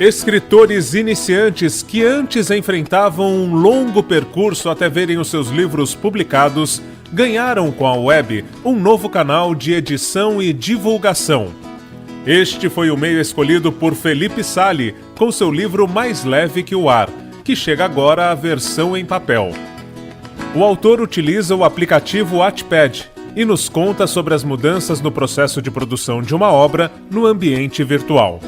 Escritores iniciantes que antes enfrentavam um longo percurso até verem os seus livros publicados, ganharam com a web um novo canal de edição e divulgação. Este foi o meio escolhido por Felipe Sali com seu livro Mais Leve que o Ar, que chega agora à versão em papel. O autor utiliza o aplicativo Wattpad e nos conta sobre as mudanças no processo de produção de uma obra no ambiente virtual.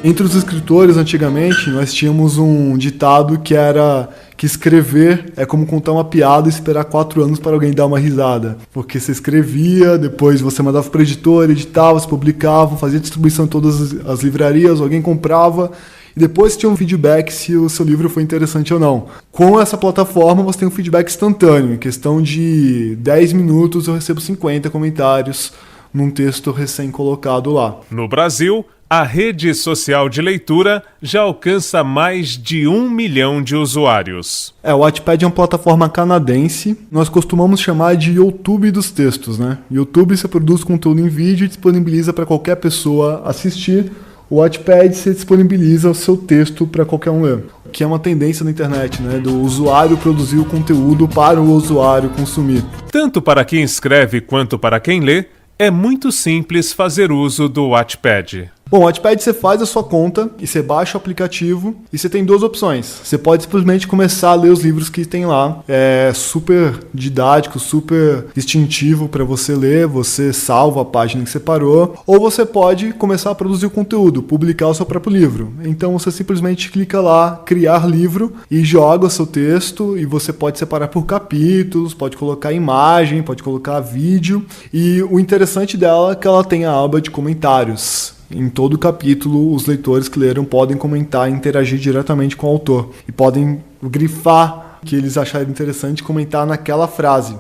Entre os escritores, antigamente, nós tínhamos um ditado que era que escrever é como contar uma piada e esperar 4 anos para alguém dar uma risada. Porque você escrevia, depois você mandava para o editor, editava, se publicava, fazia distribuição em todas as livrarias, alguém comprava, e depois tinha um feedback se o seu livro foi interessante ou não. Com essa plataforma você tem um feedback instantâneo. Em questão de 10 minutos eu recebo 50 comentários num texto recém-colocado lá. No Brasil, a rede social de leitura já alcança mais de 1 milhão de usuários. O Wattpad é uma plataforma canadense. Nós costumamos chamar de YouTube dos textos, né? YouTube você produz conteúdo em vídeo e disponibiliza para qualquer pessoa assistir. O Wattpad você disponibiliza o seu texto para qualquer um ler. Que é uma tendência na internet, né? Do usuário produzir o conteúdo para o usuário consumir. Tanto para quem escreve quanto para quem lê, é muito simples fazer uso do Wattpad. Bom, o Wattpad você faz a sua conta e você baixa o aplicativo e você tem 2 opções. Você pode simplesmente começar a ler os livros que tem lá. É super didático, super instintivo para você ler, você salva a página que você parou. Ou você pode começar a produzir o conteúdo, publicar o seu próprio livro. Então você simplesmente clica lá, criar livro e joga o seu texto e você pode separar por capítulos, pode colocar imagem, pode colocar vídeo. E o interessante dela é que ela tem a aba de comentários. Em todo capítulo, os leitores que leram podem comentar e interagir diretamente com o autor. E podem grifar o que eles acharem interessante e comentar naquela frase.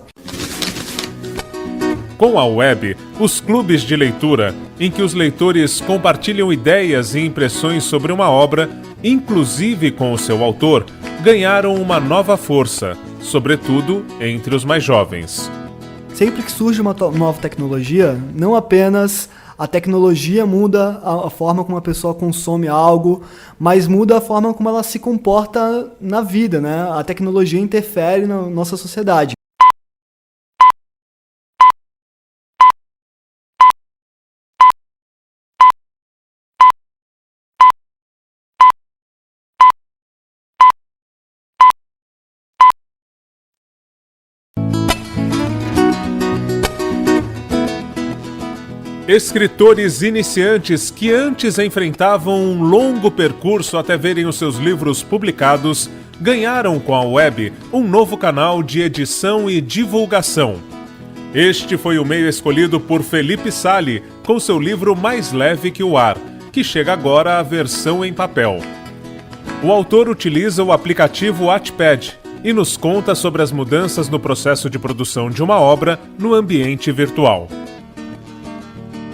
Com a web, os clubes de leitura, em que os leitores compartilham ideias e impressões sobre uma obra, inclusive com o seu autor, ganharam uma nova força, sobretudo entre os mais jovens. Sempre que surge uma nova tecnologia, não apenas a tecnologia muda a forma como a pessoa consome algo, mas muda a forma como ela se comporta na vida, né? A tecnologia interfere na nossa sociedade. Escritores iniciantes que antes enfrentavam um longo percurso até verem os seus livros publicados, ganharam com a web um novo canal de edição e divulgação. Este foi o meio escolhido por Felipe Sali com seu livro Mais Leve que o Ar, que chega agora à versão em papel. O autor utiliza o aplicativo Wattpad e nos conta sobre as mudanças no processo de produção de uma obra no ambiente virtual.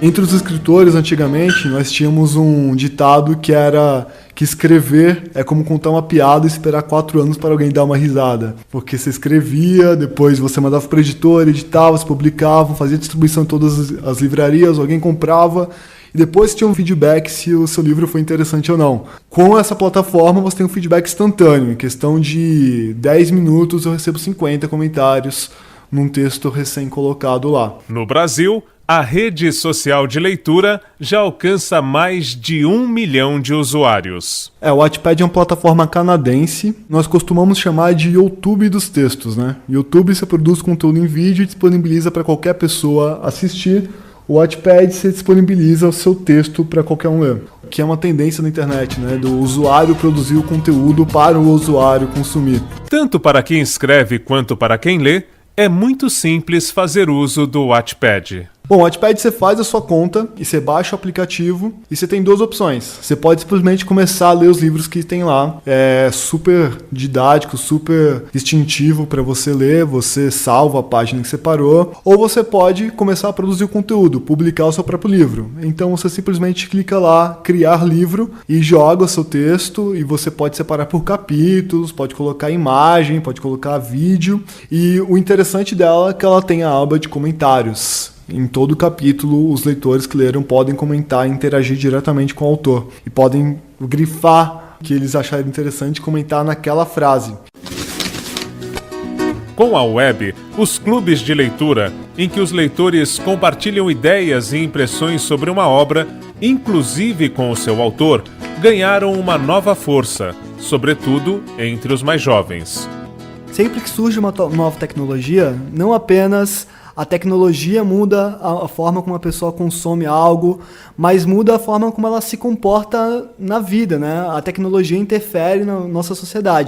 Entre os escritores, antigamente, nós tínhamos um ditado que era que escrever é como contar uma piada e esperar 4 anos para alguém dar uma risada. Porque você escrevia, depois você mandava para o editor, editava, se publicava, fazia distribuição em todas as livrarias, alguém comprava, e depois tinha um feedback se o seu livro foi interessante ou não. Com essa plataforma você tem um feedback instantâneo. Em questão de 10 minutos eu recebo 50 comentários num texto recém-colocado lá. No Brasil, a rede social de leitura já alcança mais de 1 milhão de usuários. O Wattpad é uma plataforma canadense. Nós costumamos chamar de YouTube dos textos, né? YouTube você produz conteúdo em vídeo e disponibiliza para qualquer pessoa assistir. O Wattpad você disponibiliza o seu texto para qualquer um ler. Que é uma tendência na internet, né? Do usuário produzir o conteúdo para o usuário consumir. Tanto para quem escreve quanto para quem lê, é muito simples fazer uso do Wattpad. Bom, o Wattpad você faz a sua conta e você baixa o aplicativo e você tem 2 opções. Você pode simplesmente começar a ler os livros que tem lá. É super didático, super instintivo para você ler, você salva a página que você parou. Ou você pode começar a produzir o conteúdo, publicar o seu próprio livro. Então você simplesmente clica lá, criar livro e joga o seu texto e você pode separar por capítulos, pode colocar imagem, pode colocar vídeo. E o interessante dela é que ela tem a aba de comentários. Em todo capítulo, os leitores que leram podem comentar e interagir diretamente com o autor. E podem grifar o que eles acharem interessante e comentar naquela frase. Com a web, os clubes de leitura, em que os leitores compartilham ideias e impressões sobre uma obra, inclusive com o seu autor, ganharam uma nova força, sobretudo entre os mais jovens. Sempre que surge uma nova tecnologia, não apenas a tecnologia muda a forma como a pessoa consome algo, mas muda a forma como ela se comporta na vida, né? A tecnologia interfere na nossa sociedade.